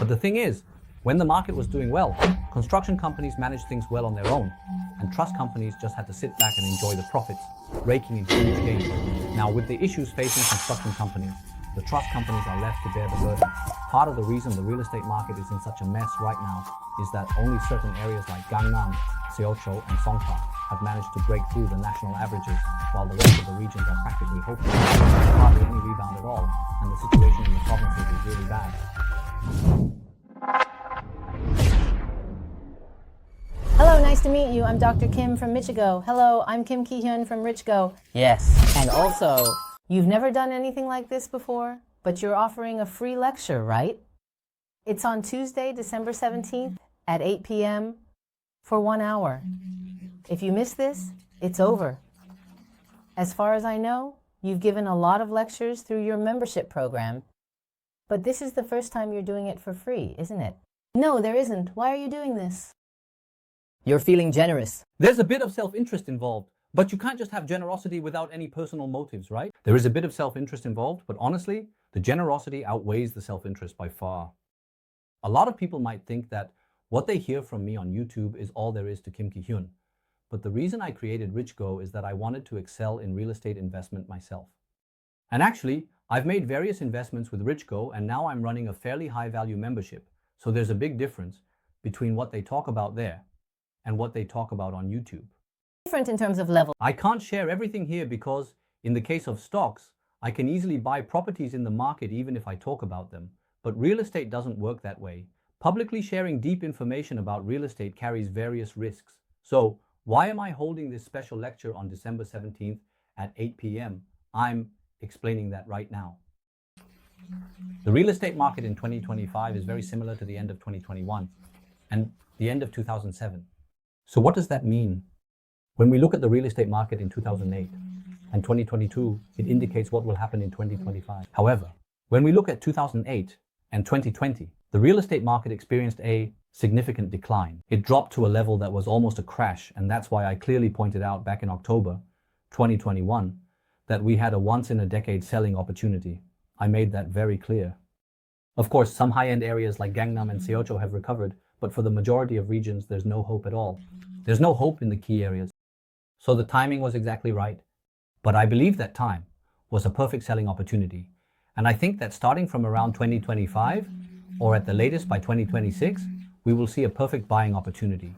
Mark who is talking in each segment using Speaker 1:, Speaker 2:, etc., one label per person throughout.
Speaker 1: But the thing is, when the market was doing well, construction companies managed things well on their own, and trust companies just had to sit back and enjoy the profits, raking in huge gains. Now, with the issues facing construction companies, the trust companies are left to bear the burden. Part of the reason the real estate market is in such a mess right now is that only certain areas like Gangnam, Seocho, and Songpa have managed to break through the national averages, while the rest of the regions are practically hopeless. There's hardly any rebound at all, and the situation in the provinces is really bad.
Speaker 2: Hello, nice to meet you. I'm Dr. Kim from Richgo. Hello, I'm Kim Ki-hyun from Richgo. Yes, and also, you've never done anything like this before, but you're offering a free lecture, right? It's on Tuesday, December 17th at 8 p.m. for 1 hour. If you miss this, it's over. As far as I know, you've given a lot of lectures through your membership program, but this is the first time you're doing it for free, isn't it? No, there isn't. Why are you doing this? You're feeling generous.
Speaker 1: There's a bit of self-interest involved, but you can't just have generosity without any personal motives, right? There is a bit of self-interest involved, but honestly, the generosity outweighs the self-interest by far. A lot of people might think that what they hear from me on YouTube is all there is to Kim Ki-hyun. But the reason I created Richgo is that I wanted to excel in real estate investment myself. And actually, I've made various investments with Richgo, and now I'm running a fairly high-value membership. So there's a big difference between what they talk about there and what they talk about on YouTube.
Speaker 2: Different in terms of level.
Speaker 1: I can't share everything here because in the case of stocks, I can easily buy properties in the market even if I talk about them. But real estate doesn't work that way. Publicly sharing deep information about real estate carries various risks. So why am I holding this special lecture on December 17th at 8 p.m.? I'm explaining that right now. The real estate market in 2025 is very similar to the end of 2021 and the end of 2007. So what does that mean? When we look at the real estate market in 2008 and 2022, it indicates what will happen in 2025. However, when we look at 2008 and 2020, the real estate market experienced a significant decline. It dropped to a level that was almost a crash, and that's why I clearly pointed out back in October 2021 that we had a once-in-a-decade selling opportunity. I made that very clear. Of course, some high-end areas like Gangnam and Seocho have recovered, but for the majority of regions, there's no hope at all. There's no hope in the key areas. So the timing was exactly right. But I believe that time was a perfect selling opportunity. And I think that starting from around 2025, or at the latest by 2026, we will see a perfect buying opportunity.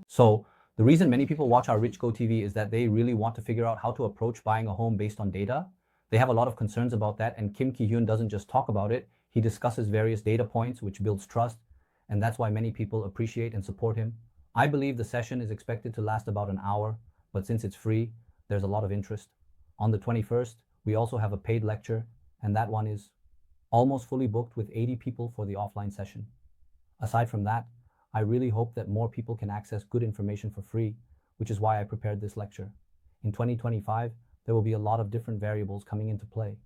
Speaker 1: So the reason many people watch our RichgoTV is that they really want to figure out how to approach buying a home based on data. They have a lot of concerns about that, and Kim Ki-hyun doesn't just talk about it. He discusses various data points, which builds trust, and that's why many people appreciate and support him. I believe the session is expected to last about an hour, but since it's free, there's a lot of interest. On the 21st, we also have a paid lecture, and that one is almost fully booked with 80 people for the offline session. Aside from that, I really hope that more people can access good information for free, which is why I prepared this lecture. In 2025, there will be a lot of different variables coming into play.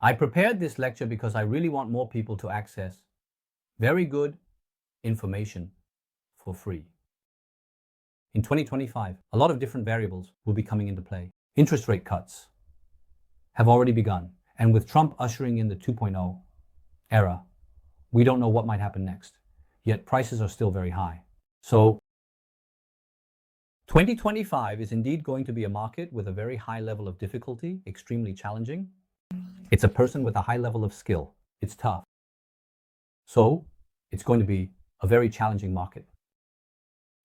Speaker 1: I prepared this lecture because I really want more people to access very good information for free. In 2025, a lot of different variables will be coming into play. Interest rate cuts have already begun, and with Trump ushering in the 2.0 era, we don't know what might happen next, yet prices are still very high. So 2025 is indeed going to be a market with a very high level of difficulty, extremely challenging. It's a person with a high level of skill. It's tough. So it's going to be a very challenging market.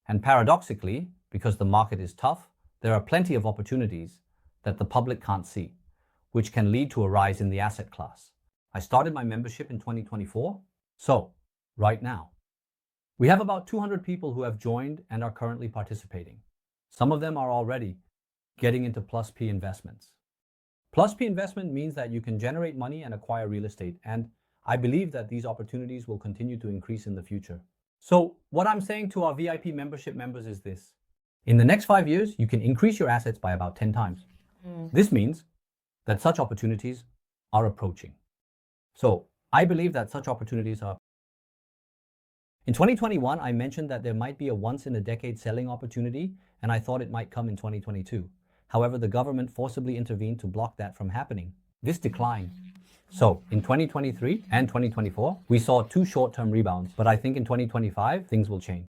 Speaker 1: And paradoxically, because the market is tough, there are plenty of opportunities that the public can't see, which can lead to a rise in the asset class. I started my membership in 2024. So right now, we have about 200 people who have joined and are currently participating. Some of them are already getting into plus P investments. Plus P investment means that you can generate money and acquire real estate, and I believe that these opportunities will continue to increase in the future. So what I'm saying to our VIP membership members is this. In the next 5 years, you can increase your assets by about 10 times. This means that such opportunities are approaching. So I believe that such opportunities are. In 2021, I mentioned that there might be a once-in-a-decade selling opportunity, and I thought it might come in 2022. However, the government forcibly intervened to block that from happening. This decline So in 2023 and 2024, we saw two short-term rebounds, but I think in 2025, things will change.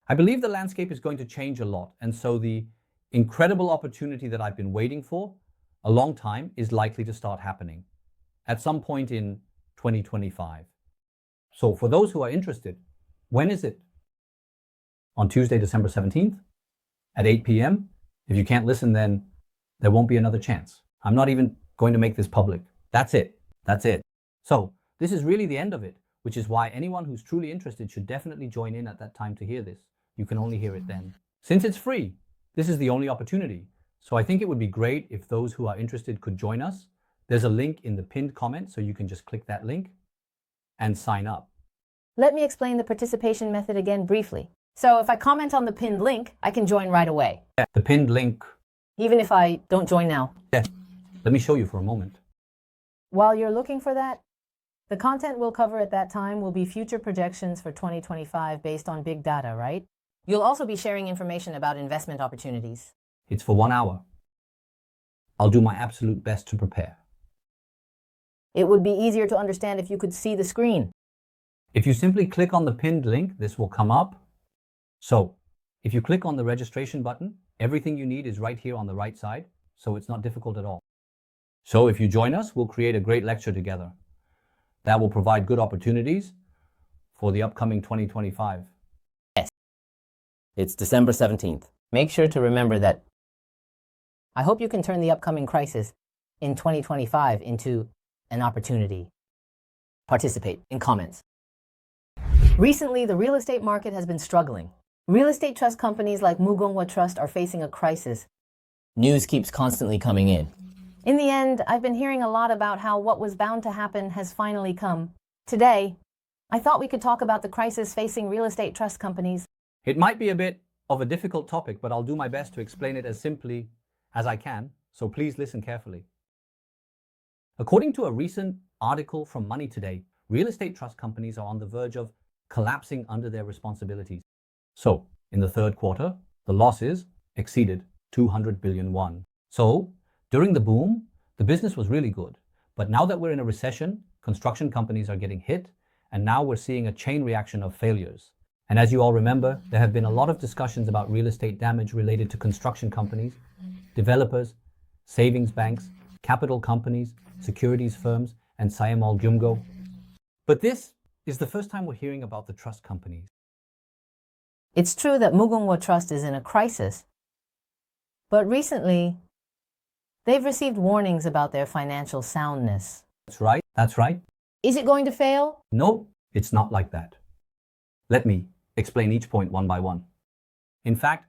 Speaker 1: I believe the landscape is going to change a lot, and so the incredible opportunity that I've been waiting for a long time is likely to start happening at some point in 2025. So for those who are interested, when is it? On Tuesday, December 17th at 8 p.m. If you can't listen, then there won't be another chance. I'm not even going to make this public. That's it. That's it. So this is really the end of it, which is why anyone who's truly interested should definitely join in at that time to hear this. You can only hear it then. Since it's free, this is the only opportunity. So I think it would be great if those who are interested could join us. There's a link in the pinned comment, so you can just click that link and sign up.
Speaker 2: Let me explain the participation method again briefly. So if I comment on the pinned link, I can join right away.
Speaker 1: Yeah, the pinned link.
Speaker 2: Even if I don't join now.
Speaker 1: Yeah, let me show you for a moment.
Speaker 2: While you're looking for that, the content we'll cover at that time will be future projections for 2025 based on big data, right? You'll also be sharing information about investment opportunities.
Speaker 1: It's for 1 hour. I'll do my absolute best to prepare.
Speaker 2: It would be easier to understand if you could see the screen.
Speaker 1: If you simply click on the pinned link, this will come up. So if you click on the registration button, everything you need is right here on the right side, so it's not difficult at all. So if you join us, we'll create a great lecture together. That will provide good opportunities for the upcoming 2025.
Speaker 2: Yes, it's December 17th. Make sure to remember that. I hope you can turn the upcoming crisis in 2025 into an opportunity. Participate in comments. Recently, the real estate market has been struggling. Real estate trust companies like Mugunghwa Trust are facing a crisis. News keeps constantly coming in. In the end, I've been hearing a lot about how what was bound to happen has finally come. Today, I thought we could talk about the crisis facing real estate trust companies.
Speaker 1: It might be a bit of a difficult topic, but I'll do my best to explain it as simply as I can, so please listen carefully. According to a recent article from Money Today, real estate trust companies are on the verge of collapsing under their responsibilities. So, in the third quarter, the losses exceeded 200 billion won. So, during the boom, the business was really good. But now that we're in a recession, construction companies are getting hit, and now we're seeing a chain reaction of failures. And as you all remember, there have been a lot of discussions about real estate damage related to construction companies, developers, savings banks, capital companies, securities firms, and Sayamol Jumgo. But this is the first time we're hearing about the trust companies.
Speaker 2: It's true that Mugunghwa Trust is in a crisis, but recently, they've received warnings about their financial soundness.
Speaker 1: That's right, that's right.
Speaker 2: Is it going to fail?
Speaker 1: No, it's not like that. Let me explain each point one by one. In fact,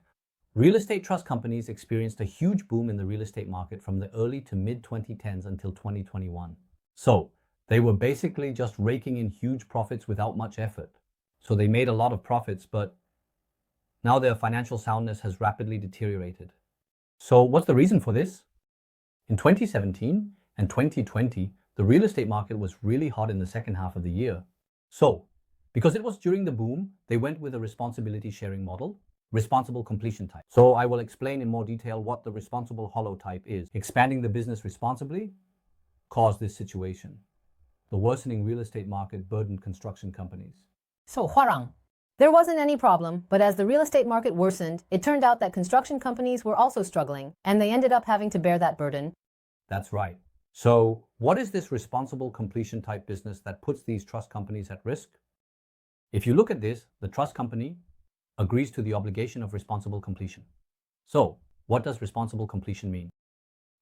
Speaker 1: real estate trust companies experienced a huge boom in the real estate market from the early to mid-2010s until 2021. So, they were basically just raking in huge profits without much effort. So they made a lot of profits, but now their financial soundness has rapidly deteriorated. So what's the reason for this? In 2017 and 2020, the real estate market was really hot in the second half of the year. So, because it was during the boom, they went with a responsibility sharing model, responsible completion type. So I will explain in more detail what the responsible hollow type is. Expanding the business responsibly caused this situation. The worsening real estate market burdened construction companies.
Speaker 2: So, Hwarang, there wasn't any problem, but as the real estate market worsened, it turned out that construction companies were also struggling, and they ended up having to bear that burden.
Speaker 1: That's right. So, what is this responsible completion type business that puts these trust companies at risk? If you look at this, the trust company agrees to the obligation of responsible completion. So, what does responsible completion mean?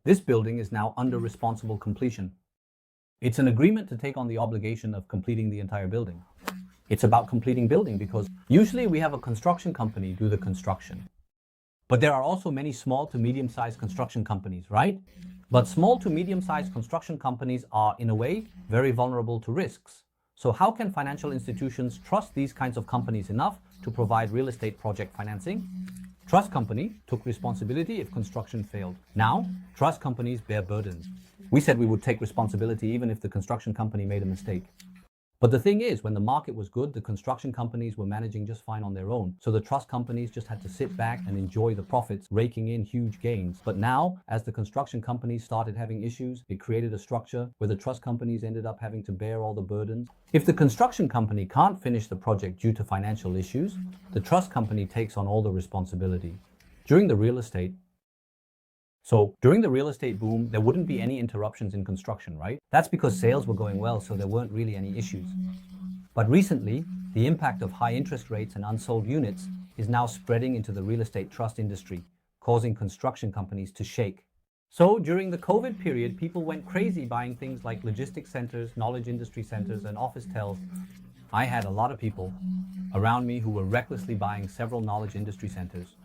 Speaker 1: This building is now under responsible completion. It's an agreement to take on the obligation of completing the entire building. It's about completing building because usually we have a construction company do the construction. But there are also many small to medium-sized construction companies, right? But small to medium-sized construction companies are, in a way, very vulnerable to risks. So how can financial institutions trust these kinds of companies enough to provide real estate project financing? Trust company took responsibility if construction failed. Now, trust companies bear burdens. We said we would take responsibility even if the construction company made a mistake. But the thing is, when the market was good, the construction companies were managing just fine on their own. So the trust companies just had to sit back and enjoy the profits, raking in huge gains. But now, as the construction companies started having issues, it created a structure where the trust companies ended up having to bear all the burdens. If the construction company can't finish the project due to financial issues, the trust company takes on all the responsibility. During the real estate boom, there wouldn't be any interruptions in construction, right? That's because sales were going well, so there weren't really any issues. But recently, the impact of high interest rates and unsold units is now spreading into the real estate trust industry, causing construction companies to shake. So during the COVID period, people went crazy buying things like logistics centers, knowledge industry centers, and office tells. I had a lot of people around me who were recklessly buying several knowledge industry centers,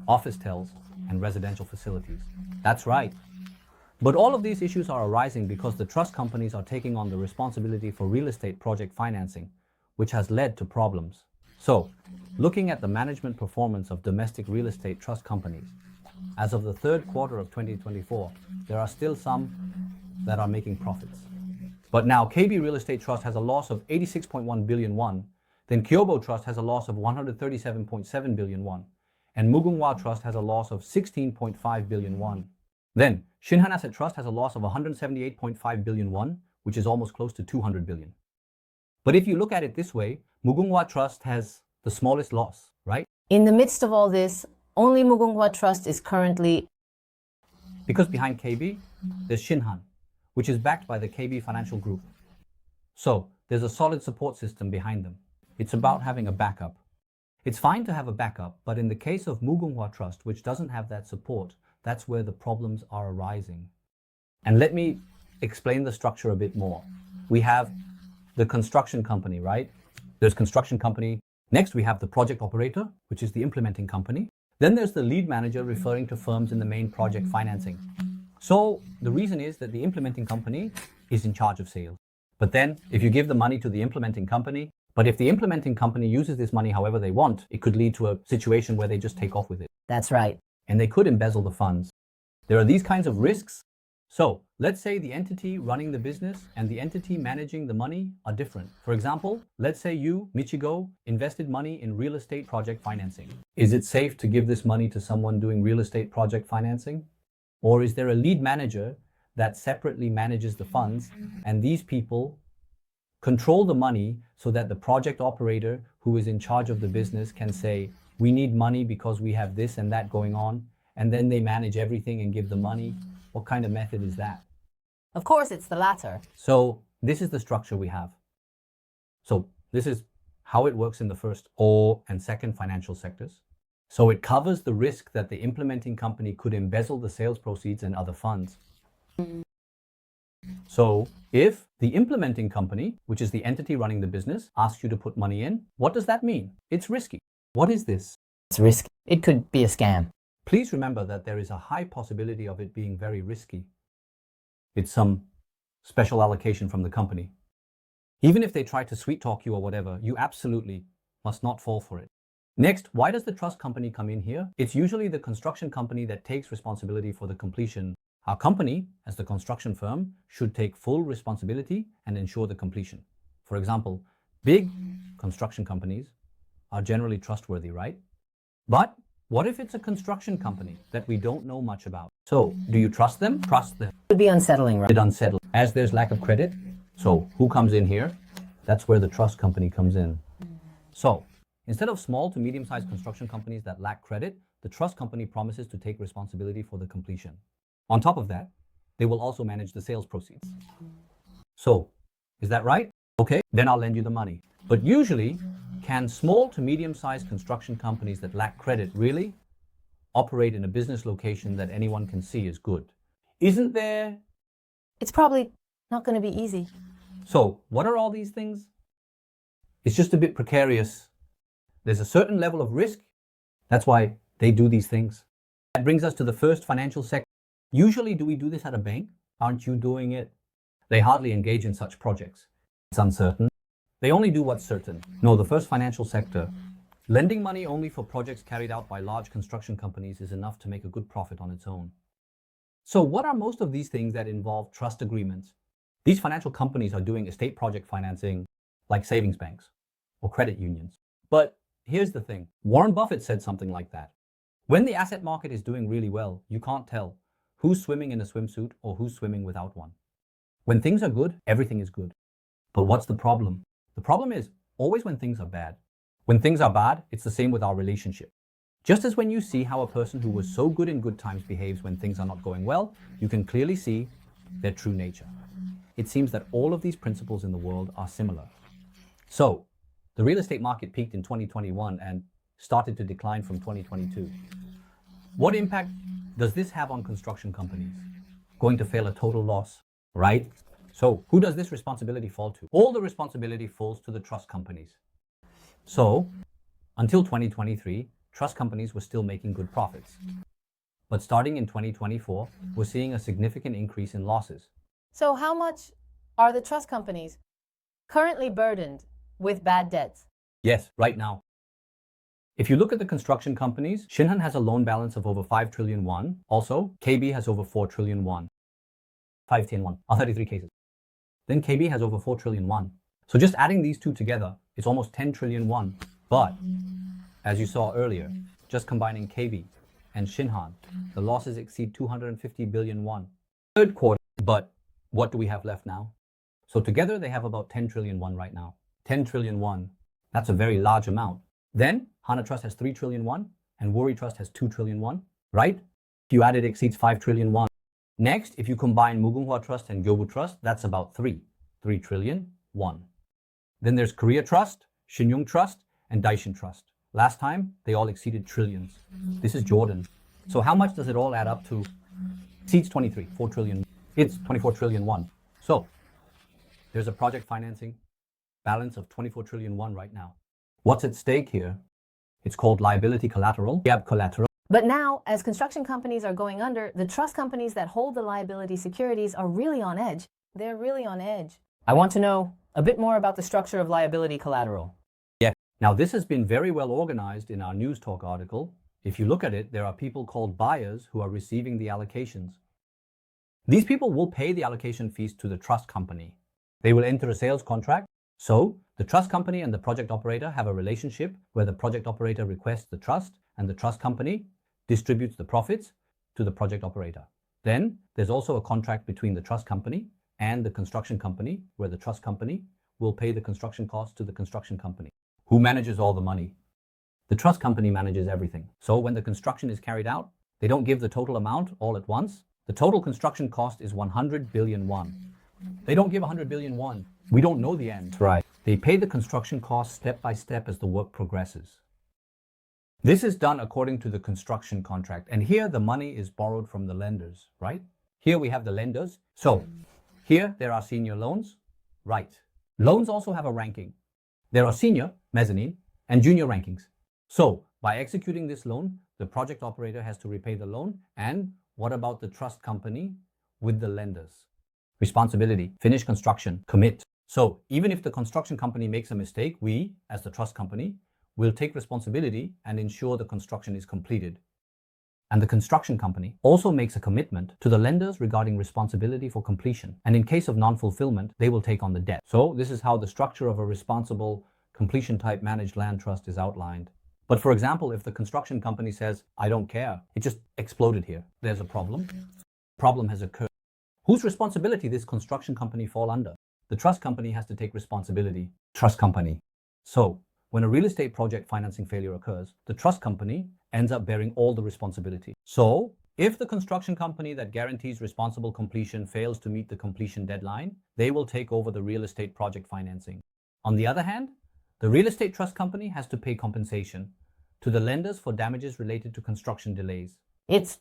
Speaker 1: office tells, and residential facilities. That's right. But all of these issues are arising because the trust companies are taking on the responsibility for real estate project financing, which has led to problems. So, looking at the management performance of domestic real estate trust companies, as of the third quarter of 2024, there are still some that are making profits. But now KB Real Estate Trust has a loss of 86.1 billion won, then Kyobo Trust has a loss of 137.7 billion won, and Mugunghwa Trust has a loss of 16.5 billion won. Then, Shinhan Asset Trust has a loss of 178.5 billion won, which is almost close to 200 billion. But if you look at it this way, Mugunghwa Trust has the smallest loss, right?
Speaker 2: In the midst of all this, only Mugunghwa Trust is currently...
Speaker 1: Because behind KB, there's Shinhan, which is backed by the KB Financial Group. So, there's a solid support system behind them. It's about having a backup. It's fine to have a backup, but in the case of Mugunghwa Trust, which doesn't have that support, that's where the problems are arising. And let me explain the structure a bit more. We have the construction company, right? There's construction company. Next, we have the project operator, which is the implementing company. Then there's the lead manager, referring to firms in the main project financing. So the reason is that the implementing company is in charge of sales. But then if you give the money to the implementing company, if the implementing company uses this money however they want, it could lead to a situation where they just take off with it.
Speaker 2: That's right.
Speaker 1: And they could embezzle the funds. There are these kinds of risks. So let's say the entity running the business and the entity managing the money are different. For example, let's say you, Richgo, invested money in real estate project financing. Is it safe to give this money to someone doing real estate project financing? Or is there a lead manager that separately manages the funds, and these people control the money so that the project operator who is in charge of the business can say, we need money because we have this and that going on, and then they manage everything and give the money? What kind of method is that?
Speaker 2: Of course, it's the latter.
Speaker 1: So this is the structure we have. So this is how it works in the first or and second financial sectors. So it covers the risk that the implementing company could embezzle the sales proceeds and other funds. So if the implementing company, which is the entity running the business, asks you to put money in, what does that mean? It's risky. What is this?
Speaker 2: It's risky. It could be a scam.
Speaker 1: Please remember that there is a high possibility of it being very risky. It's some special allocation from the company. Even if they try to sweet talk you or whatever, you absolutely must not fall for it. Next, why does the trust company come in here? It's usually the construction company that takes responsibility for the completion. Our company, as the construction firm, should take full responsibility and ensure the completion. For example, big construction companies are generally trustworthy, right? But what if it's a construction company that we don't know much about? So, do you trust them? Trust them.
Speaker 2: It would be unsettling, right?
Speaker 1: It's unsettling. As there's lack of credit, so who comes in here? That's where the trust company comes in. So, instead of small to medium-sized construction companies that lack credit, the trust company promises to take responsibility for the completion. On top of that, they will also manage the sales proceeds. So, is that right? Okay, then I'll lend you the money. But usually, can small to medium-sized construction companies that lack credit really operate in a business location that anyone can see is good? Isn't there?
Speaker 2: It's probably not going to be easy.
Speaker 1: So, what are all these things? It's just a bit precarious. There's a certain level of risk. That's why they do these things. That brings us to the first financial sector. Usually, do we do this at a bank? Aren't you doing it? They hardly engage in such projects. It's uncertain. They only do what's certain. No, the first financial sector. Lending money only for projects carried out by large construction companies is enough to make a good profit on its own. So what are most of these things that involve trust agreements? These financial companies are doing estate project financing, like savings banks or credit unions. But here's the thing. Warren Buffett said something like that. When the asset market is doing really well, you can't tell who's swimming in a swimsuit or who's swimming without one. When things are good, everything is good. But what's the problem? The problem is always when things are bad. When things are bad, it's the same with our relationship. Just as when you see how a person who was so good in good times behaves when things are not going well, you can clearly see their true nature. It seems that all of these principles in the world are similar. So, the real estate market peaked in 2021 and started to decline from 2022. What impact does this have on construction companies? Going to fail a total loss, right? So, who does this responsibility fall to? All the responsibility falls to the trust companies. So, until 2023, trust companies were still making good profits. But starting in 2024, we're seeing a significant increase in losses.
Speaker 2: So how much are the trust companies currently burdened with bad debts?
Speaker 1: Yes, right now. If you look at the construction companies, Shinhan has a loan balance of over 5 trillion won. Also, KB has over 4 trillion won. 510 won, 33 cases. Then KB has over 4 trillion won. So just adding these two together, it's almost 10 trillion won. But, as you saw earlier, just combining KB and Shinhan, the losses exceed 250 billion won. Third quarter, but what do we have left now? So together they have about 10 trillion won right now. 10 trillion won, that's a very large amount. Then Hana Trust has 3 trillion won and Worry Trust has 2 trillion won, right? If you add it exceeds 5 trillion won. Next, if you combine Mugunghwa Trust and Gyobu Trust, that's about 3 trillion won. Then there's Korea Trust, Shinyung Trust, and Daishin Trust. Last time, they all exceeded trillions. This is Jordan. So how much does it all add up to? Exceeds 4 trillion. It's 24 trillion won. So there's a project financing balance of 24 trillion won right now. What's at stake here? It's called liability collateral. We have collateral.
Speaker 2: But now, as construction companies are going under, the trust companies that hold the liability securities are really on edge. They're really on edge. I want to know a bit more about the structure of liability collateral.
Speaker 1: Yeah. Now, this has been very well organized in our News Talk article. If you look at it, there are people called buyers who are receiving the allocations. These people will pay the allocation fees to the trust company. They will enter a sales contract. So, the trust company and the project operator have a relationship where the project operator requests the trust and the trust company distributes the profits to the project operator. Then, there's also a contract between the trust company and the construction company where the trust company will pay the construction costs to the construction company. Who manages all the money? The trust company manages everything. So, when the construction is carried out, they don't give the total amount all at once. The total construction cost is 100 billion won. They don't give 100 billion won. We don't know the end. Right. They pay the construction costs step by step as the work progresses. This is done according to the construction contract. And here the money is borrowed from the lenders, right? Here we have the lenders. So here there are senior loans, right? Loans also have a ranking. There are senior, mezzanine, and junior rankings. So by executing this loan, the project operator has to repay the loan. And what about the trust company with the lenders? Responsibility, finish construction, commit. So even if the construction company makes a mistake, we, as the trust company, will take responsibility and ensure the construction is completed. And the construction company also makes a commitment to the lenders regarding responsibility for completion. And in case of non-fulfillment, they will take on the debt. So this is how the structure of a responsible completion type managed land trust is outlined. But for example, if the construction company says, I don't care, it just exploded here. There's a problem. Problem has occurred. Whose responsibility this construction company fall under? The trust company has to take responsibility. Trust company. So when a real estate project financing failure occurs, the trust company ends up bearing all the responsibility. So if the construction company that guarantees responsible completion fails to meet the completion deadline, they will take over the real estate project financing. On the other hand, the real estate trust company has to pay compensation to the lenders for damages related to construction delays.
Speaker 2: It's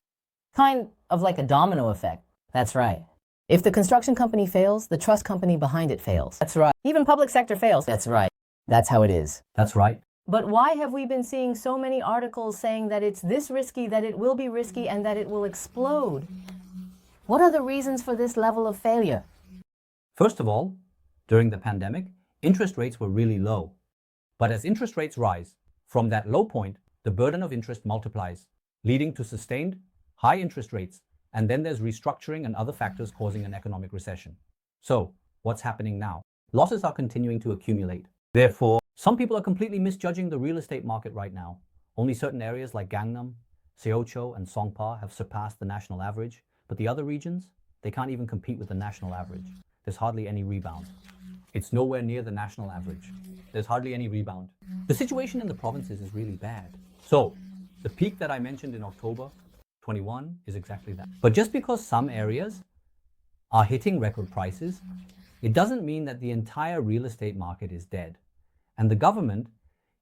Speaker 2: kind of like a domino effect. That's right. If the construction company fails, the trust company behind it fails. That's right. Even public sector fails. That's right. That's how it is.
Speaker 1: That's right.
Speaker 2: But why have we been seeing so many articles saying that it's this risky, that it will be risky, and that it will explode? What are the reasons for this level of failure?
Speaker 1: First of all, during the pandemic, interest rates were really low. But as interest rates rise, from that low point, the burden of interest multiplies, leading to sustained high interest rates. And then there's restructuring and other factors causing an economic recession. So what's happening now? losses are continuing to accumulate. Therefore, some people are completely misjudging the real estate market right now. Only certain areas like Gangnam, Seocho, and Songpa have surpassed the national average, but the other regions, they can't even compete with the national average. There's hardly any rebound. It's nowhere near the national average. There's hardly any rebound. The situation in the provinces is really bad. So, the peak that I mentioned in October 21 is exactly that. But just because some areas are hitting record prices, it doesn't mean that the entire real estate market is dead. And the government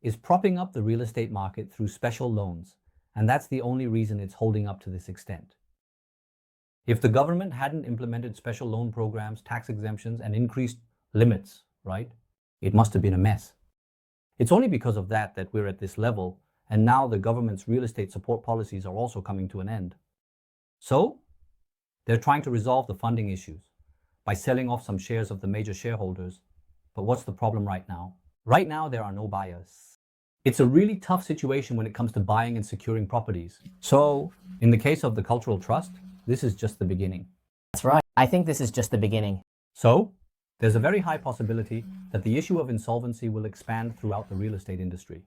Speaker 1: is propping up the real estate market through special loans. And that's the only reason it's holding up to this extent. If the government hadn't implemented special loan programs, tax exemptions, and increased limits, right, it must have been a mess. It's only because of that that we're at this level, and now the government's real estate support policies are also coming to an end. So, they're trying to resolve the funding issues by selling off some shares of the major shareholders. But what's the problem right now? Right now, there are no buyers. It's a really tough situation when it comes to buying and securing properties. So, in the case of the Cultural Trust, this is just the beginning.
Speaker 2: That's right. I think this is just the beginning.
Speaker 1: So, there's a very high possibility that the issue of insolvency will expand throughout the real estate industry.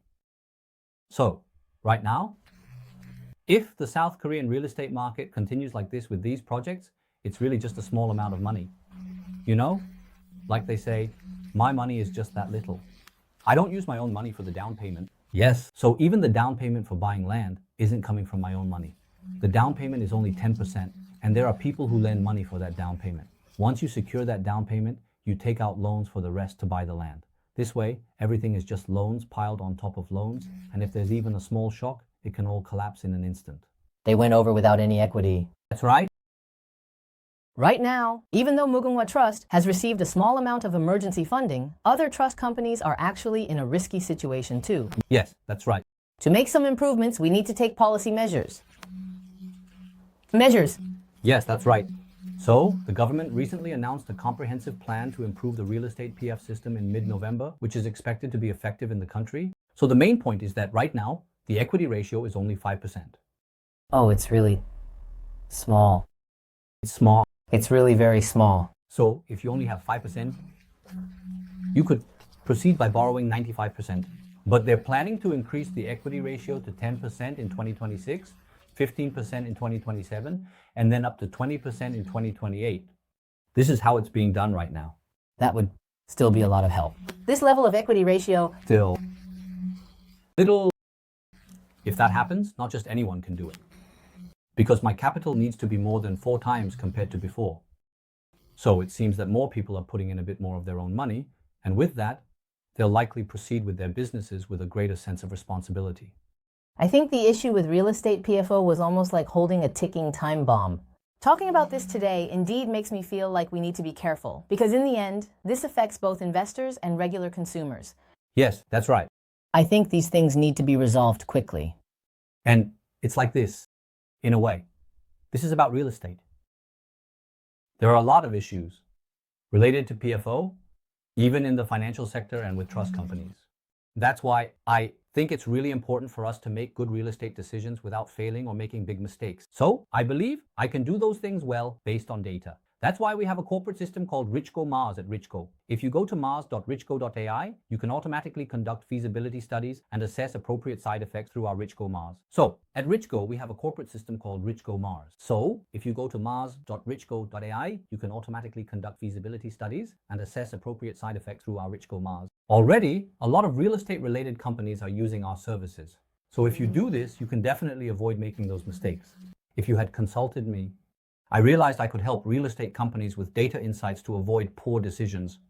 Speaker 1: So, right now, if the South Korean real estate market continues like this with these projects, it's really just a small amount of money. You know, like they say, my money is just that little. I don't use my own money for the down payment. Yes. So even the down payment for buying land isn't coming from my own money. The down payment is only 10%, and there are people who lend money for that down payment. Once you secure that down payment, you take out loans for the rest to buy the land. This way, everything is just loans piled on top of loans, and if there's even a small shock, it can all collapse in an instant.
Speaker 2: They went over without any equity.
Speaker 1: That's right.
Speaker 2: Right now, even though Mugunghwa Trust has received a small amount of emergency funding, other trust companies are actually in a risky situation too.
Speaker 1: Yes, that's right.
Speaker 2: To make some improvements, we need to take policy measures.
Speaker 1: Yes, that's right. So, the government recently announced a comprehensive plan to improve the real estate PF system in mid-November, which is expected to be effective in the country. So the main point is that right now, the equity ratio is only 5%.
Speaker 2: Oh, it's really small.
Speaker 1: It's small.
Speaker 2: It's really very small.
Speaker 1: So, if you only have 5%, you could proceed by borrowing 95%. But they're planning to increase the equity ratio to 10% in 2026, 15% in 2027, and then up to 20% in 2028. This is how it's being done right now.
Speaker 2: That would still be a lot of help. This level of equity ratio...
Speaker 1: Still. Little. If that happens, not just anyone can do it. Because my capital needs to be more than 4 times compared to before. So it seems that more people are putting in a bit more of their own money, and with that, they'll likely proceed with their businesses with a greater sense of responsibility.
Speaker 2: I think the issue with real estate PFO was almost like holding a ticking time bomb. Talking about this today indeed makes me feel like we need to be careful, because in the end, this affects both investors and regular consumers.
Speaker 1: Yes, that's right.
Speaker 2: I think these things need to be resolved quickly.
Speaker 1: And it's like this, in a way. This is about real estate. There are a lot of issues related to PFO, even in the financial sector and with trust companies. That's why I think it's really important for us to make good real estate decisions without failing or making big mistakes. So I believe I can do those things well based on data. That's why we have a corporate system called Richgo Mars at Richgo. If you go to mars.richgo.ai, you can automatically conduct feasibility studies and assess appropriate side effects through our Richgo Mars. So at Richgo, we have a corporate system called Richgo Mars. So if you go to mars.richgo.ai, you can automatically conduct feasibility studies and assess appropriate side effects through our Richgo Mars. Already, a lot of real estate related companies are using our services. So if you do this, you can definitely avoid making those mistakes. If you had consulted me, I realized I could help real estate companies with data insights to avoid poor decisions.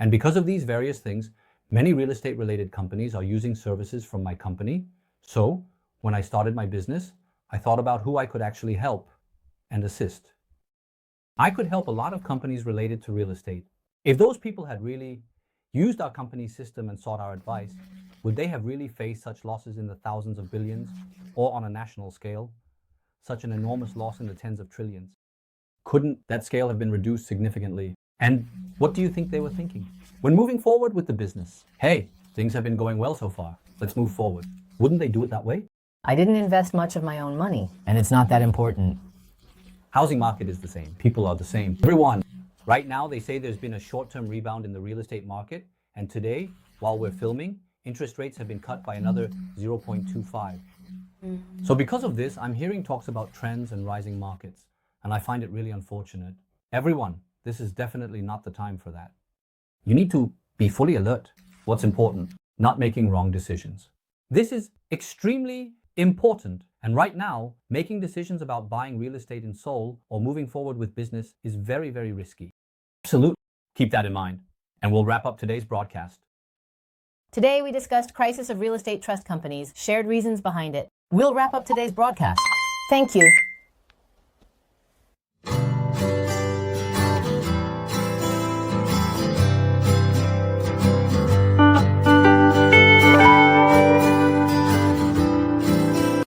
Speaker 1: And because of these various things, many real estate related companies are using services from my company. So when I started my business, I thought about who I could actually help and assist. I could help a lot of companies related to real estate. If those people had really used our company's system and sought our advice, would they have really faced such losses in the thousands of billions, or on a national scale, such an enormous loss in the tens of trillions? Couldn't that scale have been reduced significantly? And what do you think they were thinking? When moving forward with the business, hey, things have been going well so far, let's move forward. Wouldn't they do it that way?
Speaker 2: I didn't invest much of my own money, and it's not that important.
Speaker 1: Housing market is the same. People are the same. Everyone Right now, they say there's been a short-term rebound in the real estate market, and today, while we're filming, interest rates have been cut by another 0.25. So because of this, I'm hearing talks about trends and rising markets, and I find it really unfortunate. Everyone, this is definitely not the time for that. You need to be fully alert. What's important? Not making wrong decisions. This is extremely important. And right now, making decisions about buying real estate in Seoul or moving forward with business is very, very risky. Absolutely. Keep that in mind. And we'll wrap up today's broadcast.
Speaker 2: Today, we discussed crisis of real estate trust companies, shared reasons behind it. We'll wrap up today's broadcast. Thank you.